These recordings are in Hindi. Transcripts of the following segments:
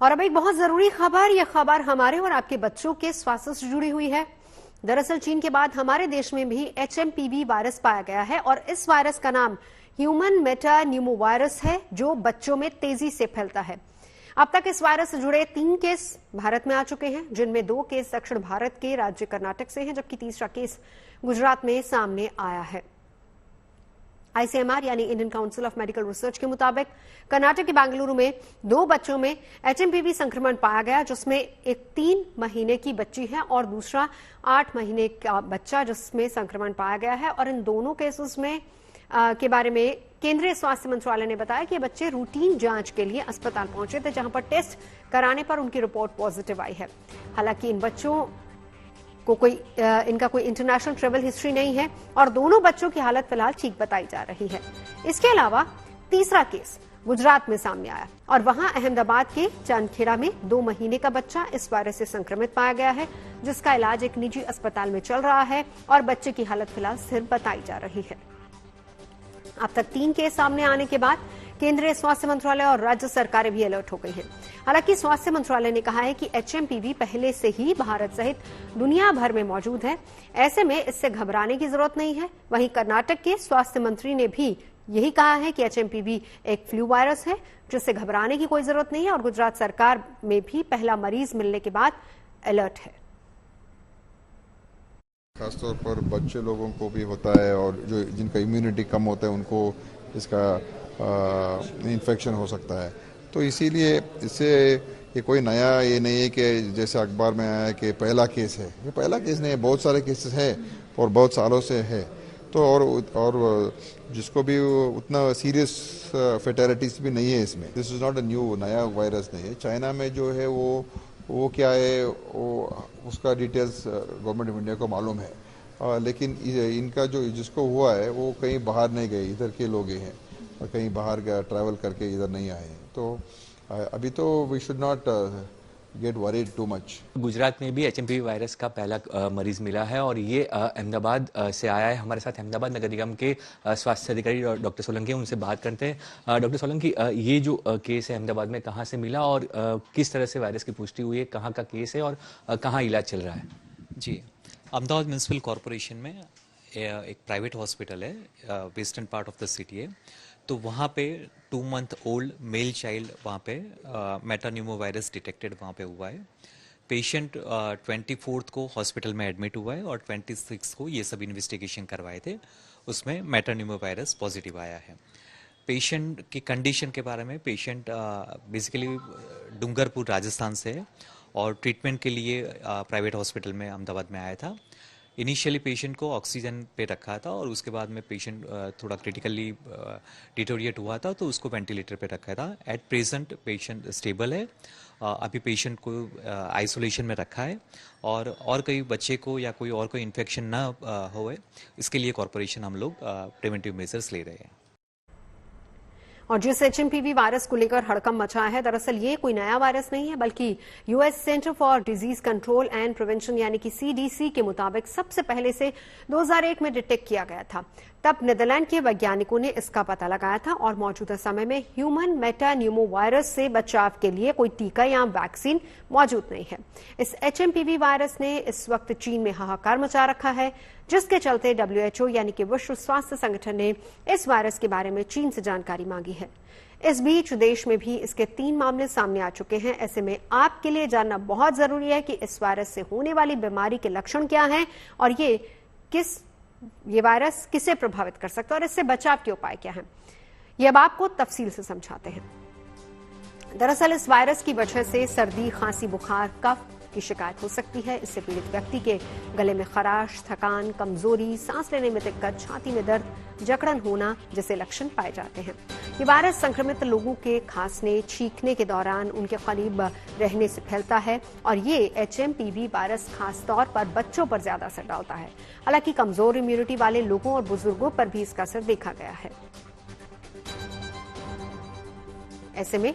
और अब एक बहुत जरूरी खबर, यह खबर हमारे और आपके बच्चों के स्वास्थ्य से जुड़ी हुई है। दरअसल चीन के बाद हमारे देश में भी HMPV वायरस पाया गया है और इस वायरस का नाम ह्यूमन मेटान्यूमोवायरस है, जो बच्चों में तेजी से फैलता है। अब तक इस वायरस से जुड़े 3 केस भारत में आ चुके हैं, जिनमें 2 केस दक्षिण भारत के राज्य कर्नाटक से हैं, जबकि तीसरा केस गुजरात में सामने आया है। ICMR यानी Indian council of medical research के मुताबिक कर्नाटक के बेंगलुरु में 2 बच्चों में HMPV संक्रमण पाया गया, जिसमें एक 3 महीने की बच्ची है और दूसरा 8 महीने का बच्चा जिसमें संक्रमण पाया गया है। और इन दोनों केसेस में के बारे में केंद्रीय स्वास्थ्य मंत्रालय ने बताया कि बच्चे रूटीन जांच के लिए अस्पताल पहुंचे थे, जहां पर टेस्ट कराने पर उनकी रिपोर्ट पॉजिटिव आई है। हालांकि इन बच्चों को इनका कोई इंटरनेशनल ट्रेवल हिस्ट्री नहीं है और दोनों बच्चों की हालत फिलहाल ठीक बताई जा रही है। इसके अलावा तीसरा केस गुजरात में सामने आया और वहां अहमदाबाद के चांदखेड़ा में 2 महीने का बच्चा इस वायरस से संक्रमित पाया गया है, जिसका इलाज एक निजी अस्पताल में चल रहा है और बच्चे की हालत फिलहाल स्थिर बताई जा रही है। अब तक 3 केस सामने आने के बाद केंद्रीय स्वास्थ्य मंत्रालय और राज्य सरकारें भी अलर्ट हो गई हैं। हालांकि स्वास्थ्य मंत्रालय ने कहा है कि HMPV पहले से ही भारत सहित दुनिया भर में मौजूद है, ऐसे में इससे घबराने की जरूरत नहीं है। वहीं कर्नाटक के स्वास्थ्य मंत्री ने भी यही कहा है कि HMPV एक फ्लू वायरस है, जिससे घबराने की कोई जरूरत नहीं है और गुजरात सरकार में भी पहला मरीज मिलने के बाद अलर्ट है। खासतौर पर बच्चे लोगों को भी होता है और जो जिनका इम्यूनिटी कम होता है उनको इसका इन्फेक्शन हो सकता है। तो इसीलिए इससे ये कोई नया ये नहीं है कि जैसे अखबार में आया कि पहला केस है। ये पहला केस नहीं है, बहुत सारे केसेस हैं और बहुत सालों से है। तो और जिसको भी उतना सीरियस फेटेलिटीज भी नहीं है इसमें। This is not a new, नया वायरस नहीं है। चाइना में जो है वो क्या है, वो उसका डिटेल्स गवर्नमेंट ऑफ इंडिया को मालूम है। लेकिन इनका जो जिसको हुआ है वो कहीं बाहर नहीं गए, इधर के लोग ही हैं और कहीं बाहर गया ट्रैवल करके इधर नहीं आए हैं। तो अभी तो we should not get worried too much. Gujarat में भी HMPV वायरस का पहला मरीज मिला है और ये अहमदाबाद से आया है। हमारे साथ अहमदाबाद नगर निगम के स्वास्थ्य अधिकारी डॉक्टर सोलंकी, उनसे बात करते हैं। डॉक्टर सोलंकी, ये जो केस है अहमदाबाद में कहाँ से मिला और किस तरह से वायरस की पुष्टि हुई है, कहाँ का केस है और कहाँ इलाज चल रहा है? जी, अहमदाबाद म्यूनसिपल कॉरपोरेशन में एक प्राइवेट हॉस्पिटल है, western part of the city है। तो वहाँ पे 2 मंथ ओल्ड मेल चाइल्ड वहाँ पे मेटान्यूमोवायरस डिटेक्टेड वहाँ पे हुआ है। पेशेंट 24 को हॉस्पिटल में एडमिट हुआ है और 26 को ये सब इन्वेस्टिगेशन करवाए थे, उसमें मेटान्यूमोवायरस पॉजिटिव आया है। पेशेंट की कंडीशन के बारे में, पेशेंट बेसिकली डूंगरपुर राजस्थान से है और ट्रीटमेंट के लिए प्राइवेट हॉस्पिटल में अहमदाबाद में आया था। इनिशियली पेशेंट को ऑक्सीजन पे रखा था और उसके बाद में पेशेंट थोड़ा क्रिटिकली डिटोरिएट हुआ था, तो उसको वेंटिलेटर पे रखा था। एट प्रेजेंट पेशेंट स्टेबल है। अभी पेशेंट को आइसोलेशन में रखा है और कोई बच्चे को या कोई और कोई इन्फेक्शन ना होए, इसके लिए कॉर्पोरेशन हम लोग प्रिवेंटिव मेजर्स ले रहे हैं। और जिस HMPV वायरस को लेकर हड़कंप मचा है, दरअसल ये कोई नया वायरस नहीं है, बल्कि US centre for disease control and prevention यानी कि CDC के मुताबिक सबसे पहले से 2001 में डिटेक्ट किया गया था। तब नीदरलैंड के वैज्ञानिकों ने इसका पता लगाया था और मौजूदा समय में ह्यूमन मेटान्यूमोवायरस से बचाव के लिए कोई टीका या वैक्सीन मौजूद नहीं है। इस HMPV वायरस ने इस वक्त चीन में हाहाकार मचा रखा है, जिसके चलते WHO यानी कि विश्व स्वास्थ्य संगठन ने इस वायरस के बारे में चीन से जानकारी मांगी है। इस बीच देश में भी इसके 3 मामले सामने आ चुके हैं। ऐसे में आपके लिए जानना बहुत जरूरी है कि इस वायरस से होने वाली बीमारी के लक्षण क्या हैं और ये वायरस किसे प्रभावित कर सकता है और इससे बचाव के उपाय क्या हैं, ये अब आपको तफसील से समझाते हैं। दरअसल इस वायरस की वजह से सर्दी, खांसी, बुखार, कफ की शिकायत हो सकती है। इससे पीड़ित व्यक्ति के गले में खराश, थकान, कमजोरी, सांस लेने में दिक्कत, छाती में दर्द, जकड़न होना जैसे लक्षण पाए जाते हैं। ये वायरस संक्रमित लोगों के खांसने, छींकने के दौरान उनके करीब रहने से फैलता है और ये HMPV वायरस खास तौर पर बच्चों पर ज्यादा असर डालता है। हालांकि कमजोर इम्यूनिटी वाले लोगों और बुजुर्गों पर भी इसका असर देखा गया है। ऐसे में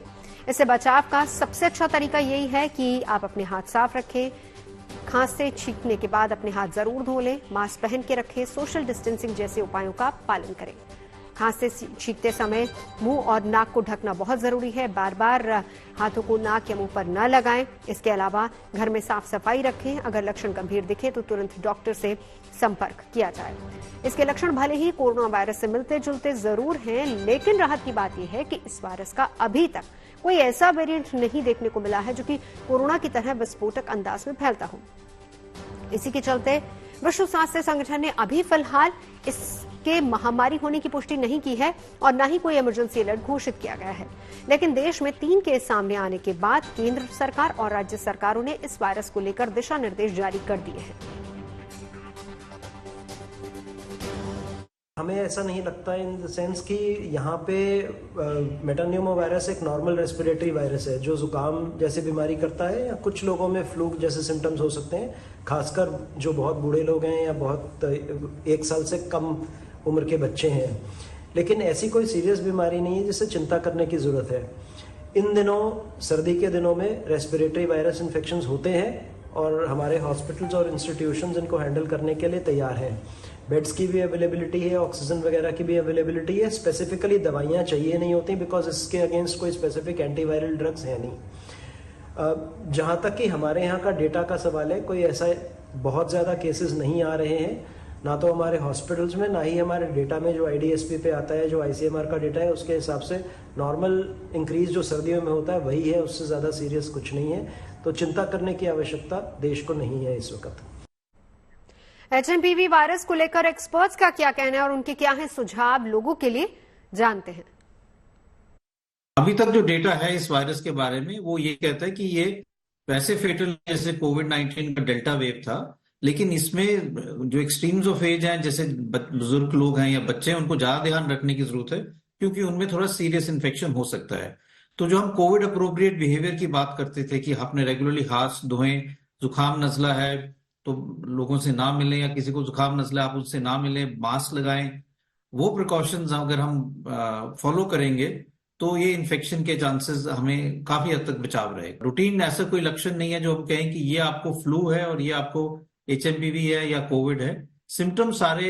इससे बचाव का सबसे अच्छा तरीका यही है कि आप अपने हाथ साफ रखें, खांसते छींकने के बाद अपने हाथ जरूर धो लें, मास्क पहन के रखें, सोशल डिस्टेंसिंग जैसे उपायों का पालन करें। खांसते छींकते समय मुंह और नाक को ढकना बहुत जरूरी है। बार बार हाथों को नाक या मुंह पर न लगाएं। इसके अलावा घर में साफ सफाई रखें। अगर लक्षण गंभीर दिखे तो तुरंत डॉक्टर से संपर्क किया जाए। इसके लक्षण भले ही कोरोना वायरस से मिलते जुलते जरूर हैं, लेकिन राहत की बात यह है कि इस वायरस का अभी तक कोई ऐसा वेरिएंट नहीं देखने को मिला है जो कि कोरोना की तरह विस्फोटक अंदाज में फैलता हो। इसी के चलते विश्व स्वास्थ्य संगठन ने अभी फिलहाल इसके महामारी होने की पुष्टि नहीं की है और न ही कोई इमरजेंसी अलर्ट घोषित किया गया है। लेकिन देश में 3 केस सामने आने के बाद केंद्र सरकार और राज्य सरकारों ने इस वायरस को लेकर दिशा निर्देश जारी कर दिए हैं। हमें ऐसा नहीं लगता इन द सेंस कि यहाँ पे मेटान्यूमो वायरस एक नॉर्मल रेस्पिरेटरी वायरस है जो जुकाम जैसे बीमारी करता है, या कुछ लोगों में फ्लू जैसे सिम्टम्स हो सकते हैं, खासकर जो बहुत बूढ़े लोग हैं या बहुत 1 साल से कम उम्र के बच्चे हैं। लेकिन ऐसी कोई सीरियस बीमारी नहीं है जिससे चिंता करने की ज़रूरत है। इन दिनों, सर्दी के दिनों में रेस्पिरेटरी वायरस इन्फेक्शंस होते हैं और हमारे हॉस्पिटल्स और इंस्टीट्यूशंस इनको हैंडल करने के लिए तैयार हैं। बेड्स की भी अवेलेबिलिटी है, ऑक्सीजन वगैरह की भी अवेलेबिलिटी है। स्पेसिफिकली दवाइयाँ चाहिए नहीं होती बिकॉज इसके अगेंस्ट कोई स्पेसिफिक एंटीवायरल ड्रग्स है नहीं। जहाँ तक कि हमारे यहाँ का डेटा का सवाल है, कोई ऐसा बहुत ज़्यादा केसेस नहीं आ रहे हैं, ना तो हमारे हॉस्पिटल्स में, ना ही हमारे डेटा में जो IDSP पे आता है, जो ICMR का डेटा है, उसके हिसाब से नॉर्मल इंक्रीज जो सर्दियों में होता है वही है, उससे ज़्यादा सीरियस कुछ नहीं है। तो चिंता करने की आवश्यकता देश को नहीं है इस वक्त। HMPV वायरस को लेकर एक्सपर्ट्स का क्या कहना है और उनके क्या हैं सुझाव लोगों के लिए, जानते हैं। अभी तक जो डेटा है इस वायरस के बारे में वो ये कहता है कि ये वैसे फेटल जैसे कोविड-19 का डेल्टा वेव था, लेकिन इसमें जो एक्सट्रीम्स ऑफ एज हैं, जैसे बुजुर्ग लोग हैं या बच्चे हैं, उनको ज्यादा ध्यान रखने की जरूरत है क्योंकि उनमें थोड़ा सीरियस इन्फेक्शन हो सकता है। तो जो हम कोविड अप्रोप्रिएट बिहेवियर की बात करते थे कि अपने रेगुलरली हाथ धोएं, जुकाम नजला है तो लोगों से ना मिलें, या किसी को जुकाम नजला आप उससे ना मिलें, मास्क लगाएं, वो प्रिकॉशंस अगर हम फॉलो करेंगे तो ये इन्फेक्शन के चांसेस हमें काफी हद तक बचाव रहेगा। रूटीन ऐसा कोई लक्षण नहीं है जो हम कहें कि ये आपको फ्लू है और ये आपको HMPV है या कोविड है। सिम्टम्स सारे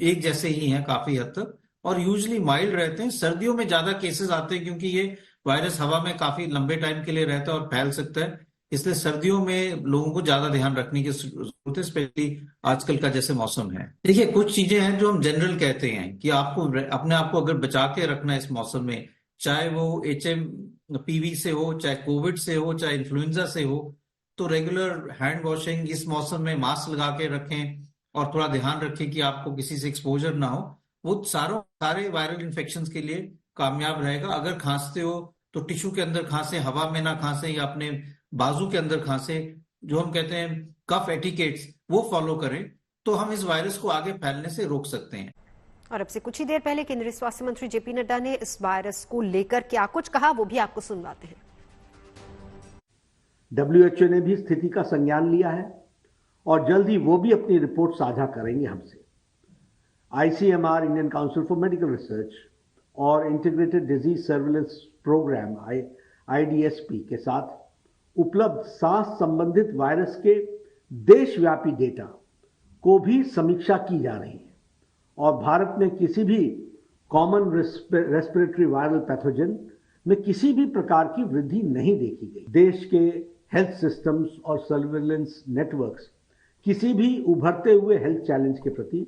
एक जैसे ही हैं काफी हद तक और यूजुअली माइल्ड रहते हैं। सर्दियों में ज्यादा केसेस आते हैं क्योंकि ये वायरस हवा में काफी लंबे टाइम के लिए रहता है और फैल सकता है, इसलिए सर्दियों में लोगों को ज्यादा ध्यान रखने की जरूरत है, स्पेशली आजकल का जैसे मौसम है। देखिए, कुछ चीजें हैं जो हम जनरल कहते हैं कि आपको अपने आप को अगर बचा के रखना है इस मौसम में, चाहे वो HMPV से हो, चाहे कोविड से हो, चाहे इन्फ्लुएंजा से हो, तो रेगुलर हैंड वॉशिंग, इस मौसम में मास्क लगा के रखें और थोड़ा ध्यान रखें कि आपको किसी से एक्सपोजर ना हो। वो सारे वायरल इन्फेक्शंस के लिए कामयाब रहेगा। अगर खांसते हो तो टिश्यू के अंदर खांसे, हवा में ना खांसे, या अपने बाजू के अंदर खांसे, जो हम कहते हैं कफ एटिकेट्स, वो फॉलो करें तो हम इस वायरस को आगे फैलने से रोक सकते हैं। और अब से कुछ ही देर पहले केंद्रीय स्वास्थ्य मंत्री JP नड्डा ने इस वायरस को लेकर क्या कुछ कहा, वो भी आपको सुनवाते हैं। WHO ने भी स्थिति का संज्ञान लिया है और जल्द ही वो भी अपनी रिपोर्ट साझा करेंगे हमसे। ICMR, Indian Council for Medical Research, और Integrated Disease Surveillance Programme IDSP के साथ उपलब्ध सांस संबंधित वायरस के देशव्यापी डेटा को भी समीक्षा की जा रही है और भारत में किसी भी कॉमन रेस्पिरेटरी वायरल पैथोजन में किसी भी प्रकार की वृद्धि नहीं देखी गई। देश के हेल्थ सिस्टम्स और सर्विलेंस नेटवर्क्स किसी भी उभरते हुए हेल्थ चैलेंज के प्रति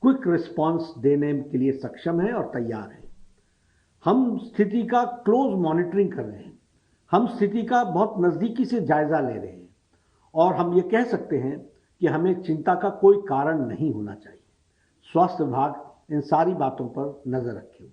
क्विक रिस्पांस देने के लिए सक्षम है और तैयार है। हम स्थिति का क्लोज मॉनिटरिंग कर रहे हैं, हम स्थिति का बहुत नजदीकी से जायजा ले रहे हैं और हम ये कह सकते हैं कि हमें चिंता का कोई कारण नहीं होना चाहिए। स्वास्थ्य विभाग इन सारी बातों पर नजर रखे हुए।